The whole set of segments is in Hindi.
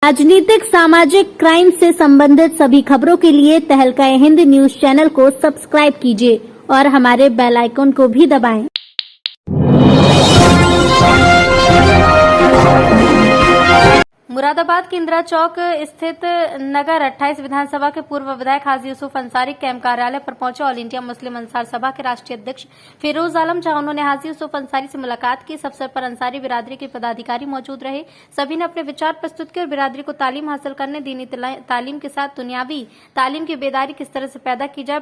राजनीतिक सामाजिक क्राइम से संबंधित सभी खबरों के लिए तहलका हिंद न्यूज चैनल को सब्सक्राइब कीजिए और हमारे बेल आइकन को भी दबाएं। मुरादाबाद के इंदिरा चौक स्थित नगर 28 विधानसभा के पूर्व विधायक हाजी यूसुफ अंसारी कैंप कार्यालय पर पहुंचे ऑल इंडिया मुस्लिम अंसार सभा के राष्ट्रीय अध्यक्ष फिरोज आलम, जहां उन्होंने हाजी यूसुफ अंसारी से मुलाकात की। इस अवसर पर अंसारी बिरादरी के पदाधिकारी मौजूद रहे। सभी ने अपने विचार प्रस्तुत किए और बिरादरी को तालीम हासिल करने, दीनी तालीम के साथ दुनियावी तालीम की बेदारी किस तरह से पैदा की जाए,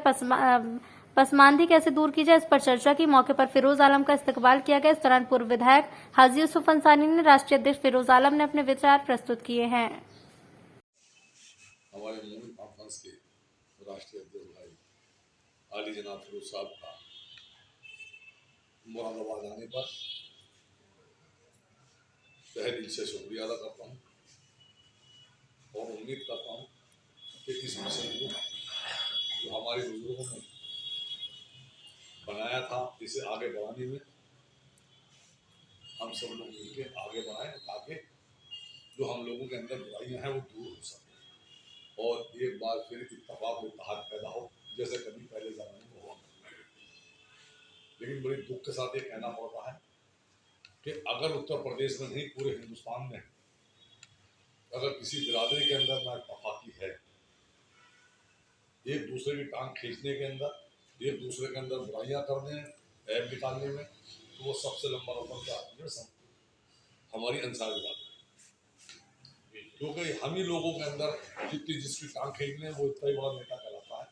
पसमानदी कैसे दूर की जाए, इस पर चर्चा की। मौके पर फिरोज आलम का इस्तकबाल किया गया। इस दौरान पूर्व विधायक हाजी यूसुफ अंसारी ने राष्ट्रीय अध्यक्ष फिरोज आलम ने अपने विचार प्रस्तुत किए हैं। हमारे मूल कॉन्फ्रेंस के राष्ट्रीय अध्यक्ष भाई आली जनाब फिरोज साहब का मुरादाबाद आने पर तहे दिल से शुक्रिया अदा करता हूँ और उम्मीद करता हूँ कि इस मिशन को जो हमारे बुजुर्गों ने बनाया था इसे आगे बढ़ाने में हम सब लोग मिलकर आगे बढ़ाएं ताकि जो हम लोगों के अंदर बुराइयां हैं वो दूर हो सके और एक बार फिर इत्तेफाक और इत्तेहाद पैदा हो जैसे कभी पहले ज़माने में हुआ। लेकिन बड़ी दुख के साथ ये कहना पड़ता है कि अगर उत्तर प्रदेश में नहीं पूरे हिंदुस्तान में अगर किसी बिरादरी के अंदर ना इत्तेफाकी है, एक दूसरे की टांग खींचने के अंदर, एक दूसरे के अंदर बुराइयां करने, ऐब निकालने में, तो वो सबसे लंबा नंबर का हमारी अंसार बिरादरी, क्योंकि हम ही लोगों के अंदर जितनी जिसकी टांग खींचने वो इतना ही बड़ा नेता कहलाता है,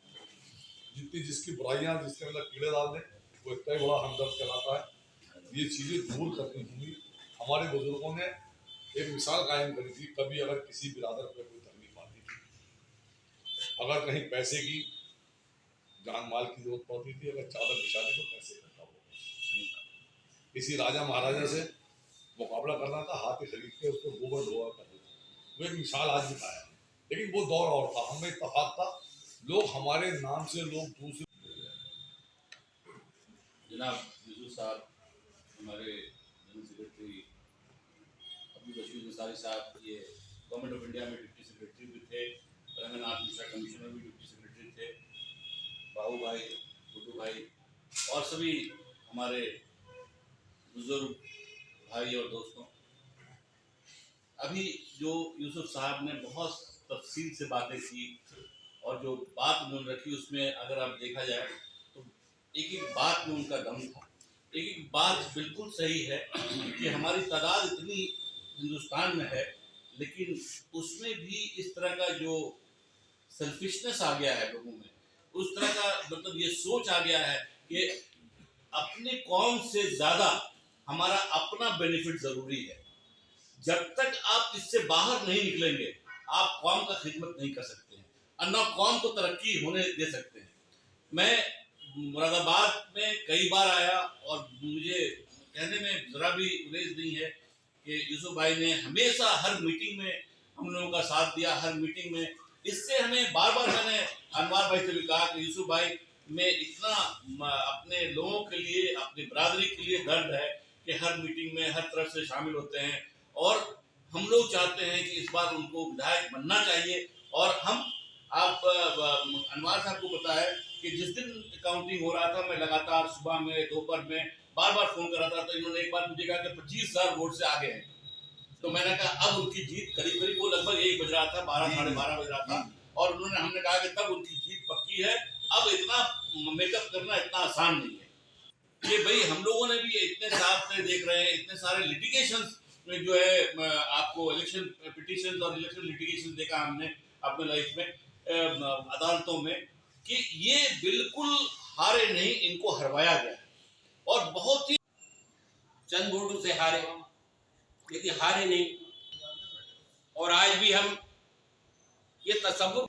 जितनी जिसकी बुराइयां जिसके अंदर कीड़े डाल दें वो इतना ही बड़ा हमदर्द कहलाता है। ये चीज़ें दूर करनी होंगी। हमारे बुजुर्गों ने एक मिसाल कायम करी थी, कभी अगर किसी बिरादर पर कोई तकलीफ आती थी, अगर कहीं पैसे की जान माल की जरूरत पड़ती थी, अगर चादर बिछा दी तो पैसे इकट्ठा हो गए। किसी राजा महाराजा से मुकाबला करना था, हाथी खरीद के उसको गोबर धोआ कर देते, वो एक मिसाल आज दिखाया। लेकिन वो दौर और था, हमें इत्तेफाक था, लोग हमारे नाम से लोग दूसरे। जनाब यूसुफ साहब हमारे जनरल सेक्रेटरी अब्दुल बशीर अंसारी साहब ये गवर्नमेंट ऑफ इंडिया में डिप्टी सेक्रेटरी भी थे, रंगनाथ मिश्रा कमिश्नर भी डिप्टी सेक्रेटरी थे, बाबू भाई, गुड्डू भाई और सभी हमारे बुजुर्ग भाई और दोस्तों, अभी जो यूसुफ साहब ने बहुत तफसील से बातें की और जो बात उन्होंने रखी उसमें अगर आप देखा जाए तो एक एक बात में उनका दम था। एक एक बात बिल्कुल सही है कि हमारी तादाद इतनी हिंदुस्तान में है, लेकिन उसमें भी इस तरह का जो सेल्फिशनेस आ गया है लोगों में, उस तरह का मतलब ये सोच आ गया है कि अपने कौम से ज़्यादा हमारा अपना बेनिफिट ज़रूरी है। जब तक आप इससे बाहर नहीं निकलेंगे आप कौम का खिदमत नहीं कर सकते हैं और न कौम को तरक्की होने दे सकते हैं। मैं मुरादाबाद में कई बार आया और मुझे कहने में ज़रा भी गुरेज नहीं है कि यूसुफ भाई ने हमेशा हर मीटिंग में हम लोगों का साथ दिया, हर मीटिंग में। इससे हमें बार बार मैंने अनवार भाई से भी कहा कि यूसुफ भाई में इतना अपने लोगों के लिए, अपनी बरादरी के लिए दर्द है कि हर मीटिंग में हर तरफ से शामिल होते हैं और हम लोग चाहते हैं कि इस बार उनको विधायक बनना चाहिए। और हम आप अनवार साहब को पता है कि जिस दिन काउंटिंग हो रहा था मैं लगातार सुबह में दोपहर में बार बार फोन कर रहा था, तो इन्होंने एक बार मुझे कहा कि 25,000 वोट से आगे हैं। तो मैंने कहा अब उनकी जीत करीब करीब वो लगभग 1 बज रहा था, 12 साढ़े 12 बज रहा था, और हमने कहा कि तब उनकी जीत पक्की है। अब इतना मेकअप करना इतना आसान नहीं है। ये भाई हम लोगों ने भी इतने साल से देख रहे हैं, इतने सारे लिटिगेशन में जो है आपको इलेक्शन पिटीशन और इलेक्शन लिटिगेशन देखा हमने अपने लाइफ में अदालतों में, कि ये बिल्कुल हारे नहीं, इनको हरवाया गया है और बहुत ही चंद वोटों से हारे, लेकिन हारे नहीं। और आज भी हम ये तसव्वुर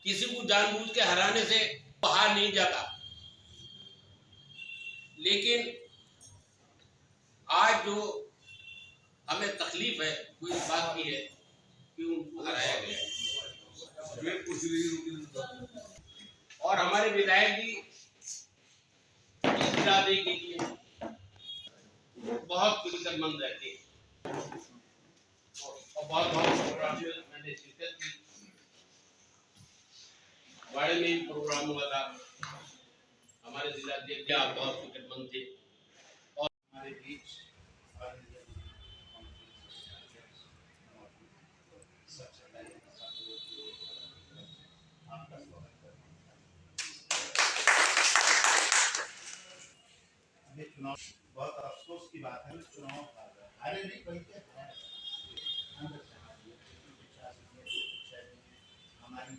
किसी को जानबूझ के हराने से हार नहीं जाता, लेकिन आज जो हमें तकलीफ है वो इस बात की है कि उनको हराया गया है। और हमारे विधायक भी इस इरादे के लिए बहुत फिक्रमंद रहते हैं और बहुत प्रोग्राम में मैंने शिरकत की। वाड़े में भी प्रोग्राम हुआ था, हमारे जिला अध्यक्ष आप बहुत फिक्रमंद थे और हमारे बीच चुनाव बहुत अफसोस की बात है, चुनाव हारे नहीं बल्कि हमारी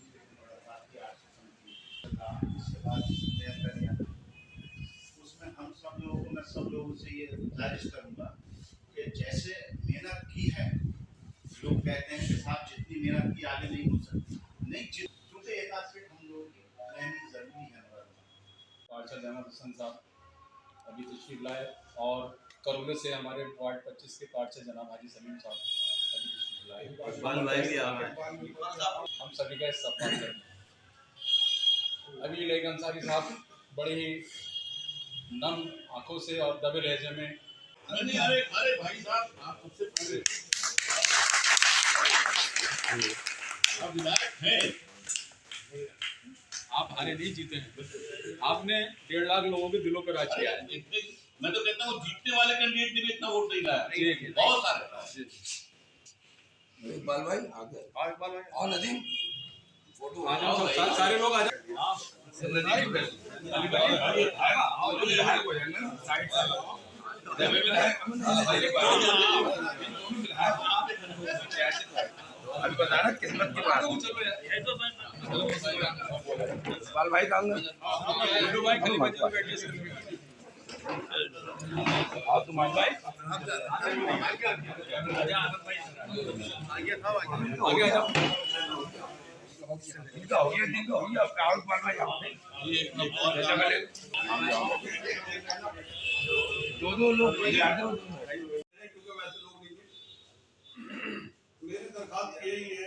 इसके बाद उसमें हम सब लोगों को, मैं सब लोगों से ये गुजारिश करूंगा कि जैसे मेहनत की है, लोग कहते हैं कि साहब जितनी मेहनत की आगे नहीं हो सकती, नहीं क्योंकि एक आध से हम लोगों की रहनी जरूरी है। पार्षद अहमद हुसैन साहब अभी तशरीफ लाए और करौली से हमारे वार्ड 25 के पार्षद जनाब हाजी सलीम साहब अभी तशरीफ लाए। हम सभी का इस्तेमाल करें। अभी लेक अंसारी साहब बड़े ही नम आंखों से और दबे लहजे में अरे भाई साहब, आप सबसे पहले आप विधायक हैं, आप हारे नहीं जीते हैं, आपने 1.5 लाख लोगों के दिलों पर राज किया है। मैं तो कहता हूँ जीतने वाले कैंडिडेट ने भी इतना वोट नहीं लाया, बहुत सारे। इकबाल भाई आगे और नदीम फोटो आ जाओ, सारे लोग आ जाओ। अभी बताना किस्मत की बात इकबाल भाई काम दो लोग मेरी दरखास्त यही है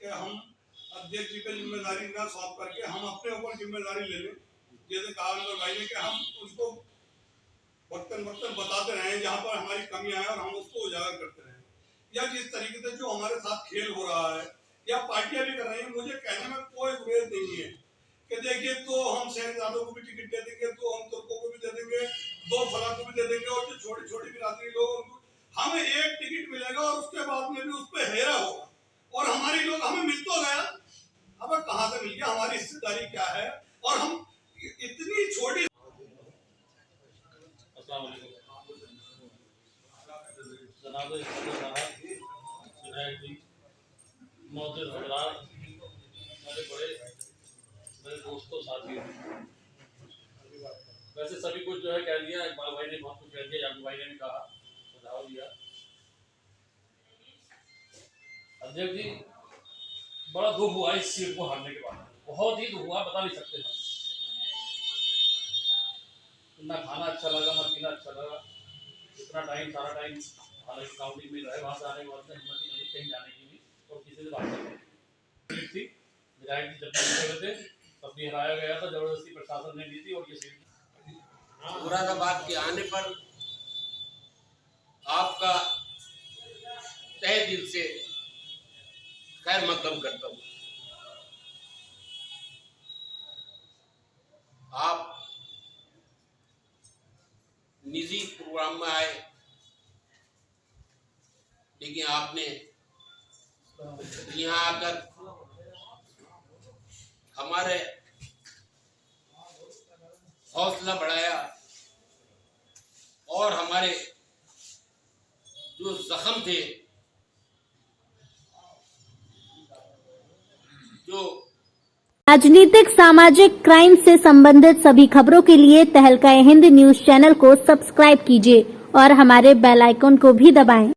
कि हम अध्यक्ष जी की जिम्मेदारी ना सौंप करके हम अपने ऊपर जिम्मेदारी ले लें। जैसे कहा अनवर भाई ने कि हम उसको वक्तन बताते रहें जहाँ पर हमारी कमियां हैं और हम उसको उजागर करते रहें, या जिस तरीके से जो हमारे साथ खेल हो रहा है या पार्टियां भी कर रही हैं, मुझे कहने में कोई गुरेज नहीं है कि देखिए तो हम शहजादों को भी टिकट दे देंगे, तो हम तुर्कों को भी दे देंगे, 2 फला को भी दे देंगे, और जो छोटी छोटी बिरादरी लोग हमें एक टिकट मिलेगा और उसके बाद में भी उस पर हेरा होगा और हमारी लोग हमें मिल तो गया, हमें कहाँ से मिल गया, हमारी हिस्सेदारी क्या है, और हम इतनी छोटी जनाब विधायक जी, मोहतरम सरदार, मेरे दोस्तों साथी, वैसे सभी कुछ जो है कह दिया, इकबाल भाई ने बहुत कुछ कह दिया, याकूब भाई ने भी कहा, सुझाव दिया। अध्यक्ष जी, बड़ा दुख हुआ इस सीट को हारने के बाद, बहुत ही दुख हुआ, बता नहीं सकते हम। ना खाना अच्छा लगा, ना पीना अच्छा लगा, इतना टाइम, सारा टाइम हालांकि काउंटिंग में रहे, वहाँ से आने के बाद हिम्मत ही नहीं कहीं जाने की भी और किसी से बात नहीं थी। विधायक जी जब जीते हुए थे तब भी हराया गया था, जबरदस्ती प्रशासन ने दी थी और ये सीट मुरादाबाद के आने पर आपका तहे दिल से खैर मकदम करता हूँ। आप निजी प्रोग्राम में आए, लेकिन आपने यहाँ आकर हमारे हौसला बढ़ाया और हमारे जो जख्म थे, जो राजनीतिक सामाजिक क्राइम से संबंधित सभी खबरों के लिए तहलका हिंद न्यूज चैनल को सब्सक्राइब कीजिए और हमारे बेल आइकन को भी दबाएं।